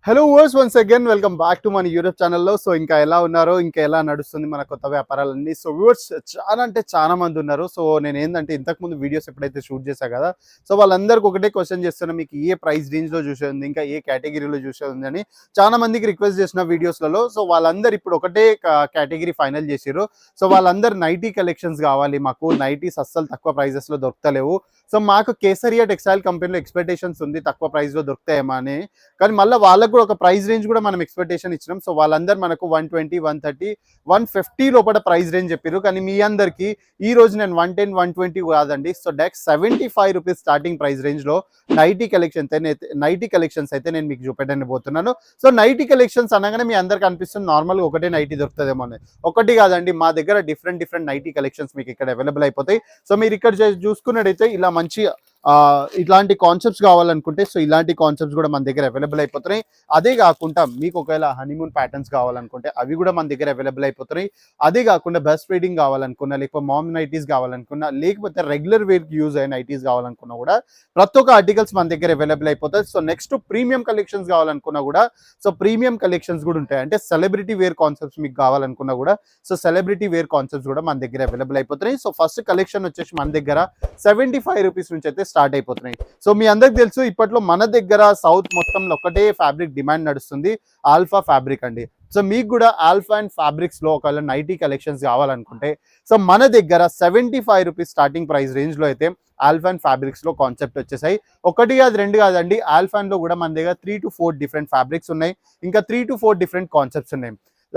Hello viewers once again welcome back to మన YouTube ఛానల్లో. So ఇంకా ఎలా ఉన్నారో, ఇంకా ఎలా నడుస్తుంది మన కొత్త వ్యాపారాలన్నీ. సో వ్యూవర్స్ చాలా అంటే చాలా మంది ఉన్నారు. సో నేను ఏంటంటే ఇంతకుముందు వీడియోస్ ఎప్పుడైతే షూట్ చేశా కదా, సో వాళ్ళందరికీ ఒకటే క్వశ్చన్ చేస్తున్నా, మీకు ఏ ప్రైస్ రేంజ్లో చూసేది, ఇంకా ఏ కేటగిరీలో చూసేది అని చాలా మందికి రిక్వెస్ట్ చేసిన వీడియోస్లలో. సో వాళ్ళందరూ ఇప్పుడు ఒకటే కేటగిరీ ఫైనల్ చేసిర్రు. సో వాళ్ళందరూ నైటీ కలెక్షన్స్ కావాలి, మాకు నైటీస్ అస్సలు తక్కువ ప్రైజెస్లో దొరకలేవు. సో మాకు కేసరియా టెక్స్టైల్ కంపెనీలో ఎక్స్పెక్టేషన్స్ ఉంది తక్కువ ప్రైస్లో దొరుకుతాయేమో అని. కానీ మళ్ళీ వాళ్ళకు కూడా ఒక ప్రైస్ రేంజ్ కూడా మనం ఎక్స్పెక్టేషన్ ఇచ్చినాం. సో వాళ్ళందరూ మనకు 120, 130, 150 లోపల ప్రైస్ రేంజ్ చెప్పారు. కానీ మీ అందరికీ ఈ రోజు నేను 110, 120 కాదండి, so direct 75 rupees starting price రేంజ్లో నైటీ కలెక్షన్స్ అయితే నేను మీకు చూపెట్టడానికి పోతున్నాను. సో నైటీ కలెక్షన్స్ అనగానే మీ అందరికి అనిపిస్తుంది నార్మల్గా ఒకటే నైటీ దొరుకుతుందేమో అని. ఒకటి కాదండి, మా దగ్గర డిఫరెంట్ నైటీ కలెక్షన్స్ మీకు ఇక్కడ అవైలబుల్ అయిపోతాయి. సో మీరు ఇక్కడ చూసుకున్నట్టయితే ఇలా మంచి ఇట్లాంటి కాన్సెప్ట్స్ కావాలనుకుంటే సో ఇలాంటి కాన్సెప్ట్స్ కూడా మన దగ్గర అవైలబుల్ అయిపోతున్నాయి. అదే కాకుండా మీకు ఒకవేళ హనీమూన్ ప్యాటర్న్స్ కావాలనుకుంటే అవి కూడా మన దగ్గర అవైలబుల్ అయిపోతున్నాయి. అదే కాకుండా బెస్ట్ వెడ్డింగ్ కావాలనుకున్నా, లేకపోతే మామ్ నైటీస్ కావాలనుకున్నా, లేకపోతే రెగ్యులర్ వేర్ యూజ్ అయిన నైటీస్ కావాలనుకున్నా కూడా ప్రతి ఒక్క ఆర్టికల్స్ మన దగ్గర అవైలబుల్ అయిపోతాయి. సో నెక్స్ట్ ప్రీమియం కలెక్షన్స్ కావాలనుకున్నా కూడా సో ప్రీమియం కలెక్షన్స్ కూడా ఉంటాయి. అంటే సెలబ్రిటీ వేర్ కాన్సెప్ట్స్ మీకు కావాలనుకున్నా కూడా సో సెలబ్రిటీ వేర్ కాన్సెప్ట్స్ కూడా మన దగ్గర అవైలబుల్ అయిపోతున్నాయి. సో ఫస్ట్ కలెక్షన్ వచ్చేసి మన దగ్గర 75 రూపీస్ నుంచి అయితే స్టార్ట్ అయిపోతున్నాయి. సో మీ అందరికి తెలుసు ఇప్పట్లో మన దగ్గర సౌత్ మొత్తంలో ఒకటే ఫ్యాబ్రిక్ డిమాండ్ నడుస్తుంది, ఆల్ఫా ఫ్యాబ్రిక్ అండి. సో మీకు కూడా ఆల్ఫా అండ్ ఫ్యాబ్రిక్స్ లో ఒకవేళ నైటీ కలెక్షన్స్ కావాలనుకుంటే సో మన దగ్గర 75 రూపీస్ స్టార్టింగ్ ప్రైస్ రేంజ్ లో అయితే ఆల్ఫా అండ్ ఫ్యాబ్రిక్స్ లో కాన్సెప్ట్ వచ్చేసాయి. ఒకటి కాదు రెండు కాదండి, ఆల్ఫాన్ లో కూడా మన దగ్గర 3 to 4 డిఫరెంట్ ఫ్యాబ్రిక్స్ ఉన్నాయి, ఇంకా 3 to 4 డిఫరెంట్ కాన్సెప్ట్స్ ఉన్నాయి.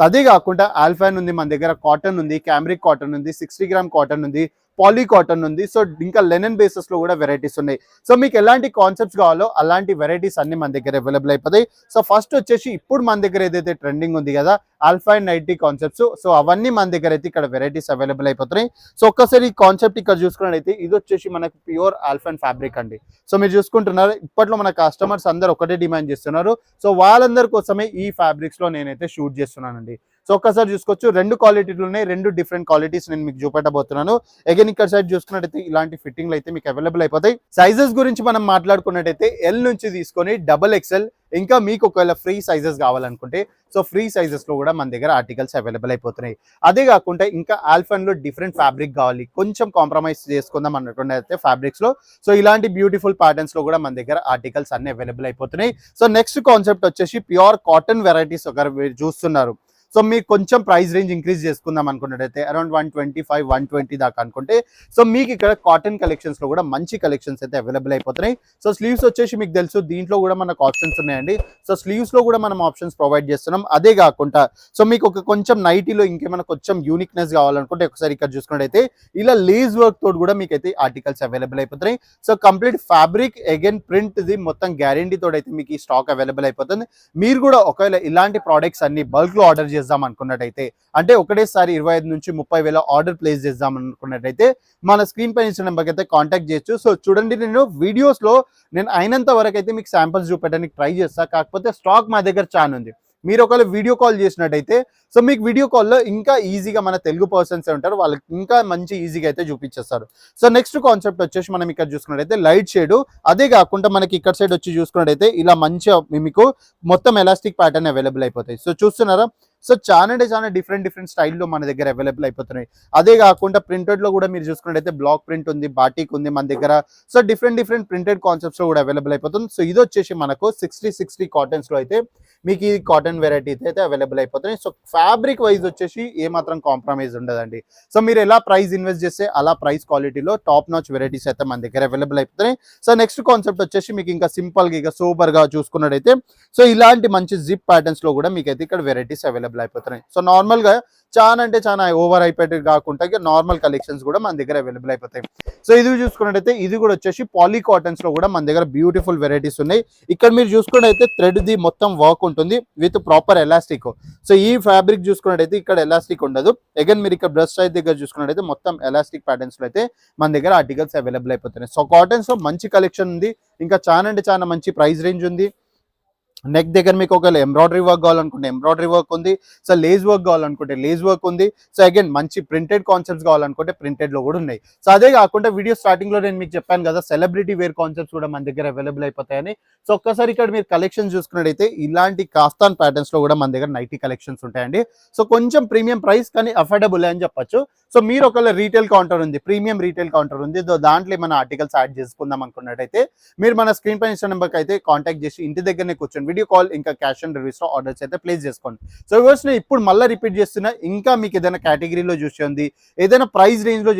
అదే కాకుండా ఆల్ఫాన్ ఉంది, మన దగ్గర కాటన్ ఉంది, క్యామ్రిక్ కాటన్ ఉంది, 60 గ్రామ్ కాటన్ ఉంది, పాలీ కాటన్ ఉంది. సో ఇంకా లెనన్ బేసెస్ లో కూడా వెరైటీస్ ఉన్నాయి. సో మీకు ఎలాంటి కాన్సెప్ట్స్ కావాలో అలాంటి వెరైటీస్ అన్ని మన దగ్గర అవైలబుల్ అయిపోతాయి. సో ఫస్ట్ వచ్చేసి ఇప్పుడు మన దగ్గర ఏదైతే ట్రెండింగ్ ఉంది కదా alpha and nighty concepts, so అవన్నీ మన దగ్గర అయితే ఇక్కడ వెరైటీస్ అవైలబుల్ అయిపోతున్నాయి. సో ఒక్కసారి ఈ కాన్సెప్ట్ ఇక్కడ చూసుకున్నట్టయితే ఇది వచ్చేసి మనకు ప్యూర్ ఆల్ఫా అండ్ ఫ్యాబ్రిక్ అండి. సో మీరు చూసుకుంటున్నారు ఇప్పట్లో మన కస్టమర్స్ అందరూ ఒకటే డిమాండ్ చేస్తున్నారు. సో వాళ్ళందరి కోసమే ఈ ఫ్యాబ్రిక్స్ లో నేనైతే షూట్ చేస్తున్నానండి. సో ఒక్కసారి చూసుకోవచ్చు, రెండు క్వాలిటీలు ఉన్నాయి, రెండు డిఫరెంట్ క్వాలిటీస్ నేను మీకు చూపెట్టబోతున్నాను. అగైన్ ఇక్కడ సైడ్ చూసుకున్నట్టయితే ఇలాంటి ఫిట్టింగ్లు అయితే మీకు అవైలబుల్ అయిపోతాయి. సైజెస్ గురించి మనం మాట్లాడుకున్నట్టయితే ఎల్ నుంచి తీసుకొని XXL, ఇంకా మీకు ఒకవేళ ఫ్రీ సైజెస్ కావాలనుకుంటే సో ఫ్రీ సైజెస్ లో కూడా మన దగ్గర ఆర్టికల్స్ అవైలబుల్ అయిపోతున్నాయి. అదే కాకుండా ఇంకా ఆల్ఫాన్ లో డిఫరెంట్ ఫ్యాబ్రిక్ కావాలి, కొంచెం కాంప్రమైజ్ చేసుకుందాం అన్నట్టు ఫ్యాబ్రిక్స్ లో సో ఇలాంటి బ్యూటిఫుల్ ప్యాటర్న్స్ లో కూడా మన దగ్గర ఆర్టికల్స్ అన్ని అవైలబుల్ అయిపోతున్నాయి. సో నెక్స్ట్ కాన్సెప్ట్ వచ్చేసి ప్యూర్ కాటన్ వెరైటీస్ ఒకరు చూస్తున్నారు. సో మీకు కొంచెం ప్రైస్ రేంజ్ ఇంక్రీజ్ చేసుకుందాం అనుకున్నట్టయితే అరౌండ్ 125, 120 దాకా అనుకుంటే సో మీకు ఇక్కడ కాటన్ కలెక్షన్స్ లో కూడా మంచి కలెక్షన్స్ అయితే అవైలబుల్ అయిపోతున్నాయి. సో స్లీవ్స్ వచ్చేసి మీకు తెలుసు దీంట్లో కూడా మనకు ఆప్షన్స్ ఉన్నాయండి. సో స్లీవ్స్ లో కూడా మనం ఆప్షన్స్ ప్రొవైడ్ చేస్తున్నాం. అదే కాకుండా సో మీకు ఒక కొంచెం నైటీలో ఇంకేమైనా కొంచెం యూనిక్నెస్ కావాలనుకుంటే ఒకసారి ఇక్కడ చూసుకున్నట్టయితే ఇలా లేస్ వర్క్ తోటి కూడా మీకు అయితే ఆర్టికల్స్ అవైలబుల్ అయిపోతున్నాయి. So complete fabric again print the మొత్తం గ్యారంటీ తోటి అయితే మీకు ఈ స్టాక్ అవైలబుల్ అయిపోతుంది. మీరు కూడా ఒకవేళ ఇలాంటి ప్రోడక్ట్స్ అన్ని బల్క్ లో ఆర్డర్ చేద్దాం అనుకున్నట్టయితే, అంటే ఒకటేసారి 25 నుంచి 30 వేల ఆర్డర్ ప్లేస్ చేద్దాం అనుకున్నట్టయితే మన స్క్రీన్ పైన ఇచ్చిన నెంబర్కి అయితే కాంటాక్ట్ చేయొచ్చు. సో చూడండి, నేను వీడియోస్ లో నేను అయినంత వరకు అయితే మీకు శాంపిల్స్ చూపెట్టడానికి ట్రై చేస్తా. కాకపోతే స్టాక్ మా దగ్గర చాలా ఉంది. మీరు ఒకవేళ వీడియో కాల్ చేసినట్టయితే సో మీకు వీడియో కాల్లో ఇంకా ఈజీగా మన తెలుగు పర్సన్స్ ఉంటారు, వాళ్ళకి ఇంకా మంచి ఈజీగా అయితే చూపించేస్తారు. సో నెక్స్ట్ కాన్సెప్ట్ వచ్చేసి మనం ఇక్కడ చూసుకున్నట్టయితే లైట్ షేడ్. అదే కాకుండా మనకి ఇక్కడ సైడ్ వచ్చి చూసుకున్నట్టయితే ఇలా మంచిగా మీకు మొత్తం ఎలాస్టిక్ ప్యాటర్న్ అవైలబుల్ అయిపోతాయి. సో చూస్తున్నారా, సో చాలా అంటే చాలా డిఫరెంట్ స్టైల్లో మన దగ్గర అవైలబుల్ అయిపోతున్నాయి. అదే కాకుండా ప్రింటెడ్ లో కూడా మీరు చూసుకున్నట్టయితే బ్లాక్ ప్రింట్ ఉంది, బాటిక్ ఉంది మన దగ్గర. సో డిఫరెంట్ ప్రింటెడ్ కాన్సెప్ట్స్ లో కూడా అవైలబుల్ అయిపోతుంది. సో ఇది వచ్చేసి మనకు 60 కాటన్స్ లో అయితే మీకు ఈ కాటన్ వెరైటీ అయితే అవైలబుల్ అయిపోతున్నాయి. సో ఫ్యాబ్రిక్ వైజ్ వచ్చేసి ఏమాత్రం కాంప్రమైజ్ ఉండదండి. సో మీరు ఎలా ప్రైస్ ఇన్వెస్ట్ చేస్తే అలా ప్రైస్ క్వాలిటీలో టాప్ నాచ్ వెరైటీస్ అయితే మన దగ్గర అవైలబుల్ అయిపోతున్నాయి. సో నెక్స్ట్ కాన్సెప్ట్ వచ్చేసి మీకు ఇంకా సింపుల్ గా ఇక సూపర్ గా చూసుకున్నట్టయితే సో ఇలాంటి మంచి జిప్ ప్యాటర్న్స్ లో కూడా మీకు అయితే ఇక్కడ వెరైటీస్ అవైలబుల్ అయిపోతున్నాయి. సో నార్మల్ గా చాలా అంటే చాలా ఓవర్ అయిపోయేది కాకుండా నార్మల్ కలెక్షన్స్ కూడా మన దగ్గర అవైలబుల్ అయిపోతాయి. సో ఇది చూసుకున్నట్టయితే ఇది కూడా వచ్చేసి పాలీ కాటన్స్ లో కూడా మన దగ్గర బ్యూటిఫుల్ వెరైటీస్ ఉన్నాయి. ఇక్కడ మీరు చూసుకున్నట్టయితే థ్రెడ్ ది మొత్తం వర్క్ ఉంటుంది విత్ ప్రాపర్ ఎలాస్టిక్. సో ఈ ఫ్యాబ్రిక్ చూసుకున్నట్టయితే ఇక్కడ ఎలాస్టిక్ ఉండదు. అగైన్ మీరు ఇక్కడ బ్రష్ సైజ్ దగ్గర చూసుకున్నట్టయితే మొత్తం ఎలాస్టిక్ ప్యాటర్న్స్ లో అయితే మన దగ్గర ఆర్టికల్స్ అవైలబుల్ అయిపోతున్నాయి. సో కాటన్స్ లో మంచి కలెక్షన్ ఉంది, ఇంకా చాలా అంటే చాలా మంచి ప్రైస్ రేంజ్ ఉంది. నెక్ దగ్గర మీకు ఒకవేళ ఎంబ్రాయిడరీ వర్క్ కావాలనుకుంటే ఎంబ్రాయిడరీ వర్క్ ఉంది. సో లేస్ వర్క్ కావాలనుకుంటే లేస్ వర్క్ ఉంది. సో అగైన్ మంచి ప్రింటెడ్ కాన్సెప్ట్స్ కావాలనుకుంటే ప్రింటెడ్లో కూడా ఉన్నాయి. సో అదే కాకుండా వీడియో స్టార్టింగ్లో నేను మీకు చెప్పాను కదా, సెలబ్రిటీ వేర్ కాన్సెప్ట్స్ కూడా మన దగ్గర అవైలబుల్ అయిపోతాయని. సో ఒక్కసారి ఇక్కడ మీరు కలెక్షన్ చూసుకున్నట్టయితే ఇలాంటి కాస్తాన్ ప్యాటర్న్స్లో కూడా మన దగ్గర నైటీ కలెక్షన్స్ ఉంటాయండి. సో కొంచెం ప్రీమియం ప్రైస్ కానీ అఫోర్డబుల్ అని చెప్పొచ్చు. సో మీరు ఒకవేళ రీటైల్ కౌంటర్ ఉంది, ప్రీమియం రీటైల్ కౌంటర్ ఉంది, దాంట్లో మన ఆర్టికల్స్ యాడ్ చేసుకుందాం అనుకున్నట్టయితే మీరు మన స్క్రీన్ పైన ఇచ్చిన నెంబర్కి అయితే కాంటాక్ట్ చేసి ఇంటి దగ్గరనే కూర్చొని వీడియో కాల్ ఇంకా క్యాష్ ఆన్ డెలివరీస్లో ఆర్డర్స్ అయితే ప్లేస్ చేసుకోండి. సో వ్యూవర్స్ నేను ఇప్పుడు మళ్ళీ రిపీట్ చేస్తున్నా, ఇంకా మీకు ఏదైనా కేటగిరీలో చూసేది, ఏదైనా ప్రైస్ రేంజ్లో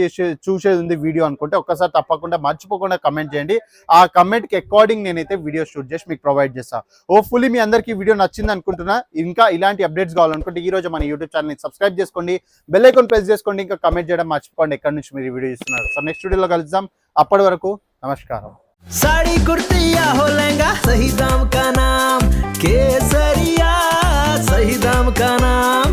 చూసేది ఉంది వీడియో అనుకుంటే ఒక్కసారి తప్పకుండా మర్చిపోకుండా కమెంట్ చేయండి. ఆ కమెంట్కి అకార్డింగ్ నేనైతే వీడియో షూట్ చేసి మీకు ప్రొవైడ్ చేస్తాను. హోప్ఫుల్లీ మీ అందరికీ వీడియో నచ్చింది అనుకుంటున్నా. ఇంకా ఇలాంటి అప్డేట్స్ కావాలనుకుంటే ఈ రోజు మన యూట్యూబ్ ఛానల్ని సబ్స్క్రైబ్ చేసుకోండి, బెల్ ఐకాన్ ప్రెస్ చేసుకోండి, ఇంకా కమెంట్ చేయడం మర్చిపోండి ఎక్కడి నుంచి మీరు ఈ వీడియో చూస్తున్నారు. సో నెక్స్ట్ వీడియోలో కలుద్దాం. అప్పటి వరకు నమస్కారం. साड़ी कुर्ती या हो लहंगा, सही दाम का नाम केसरिया, सही दाम का नाम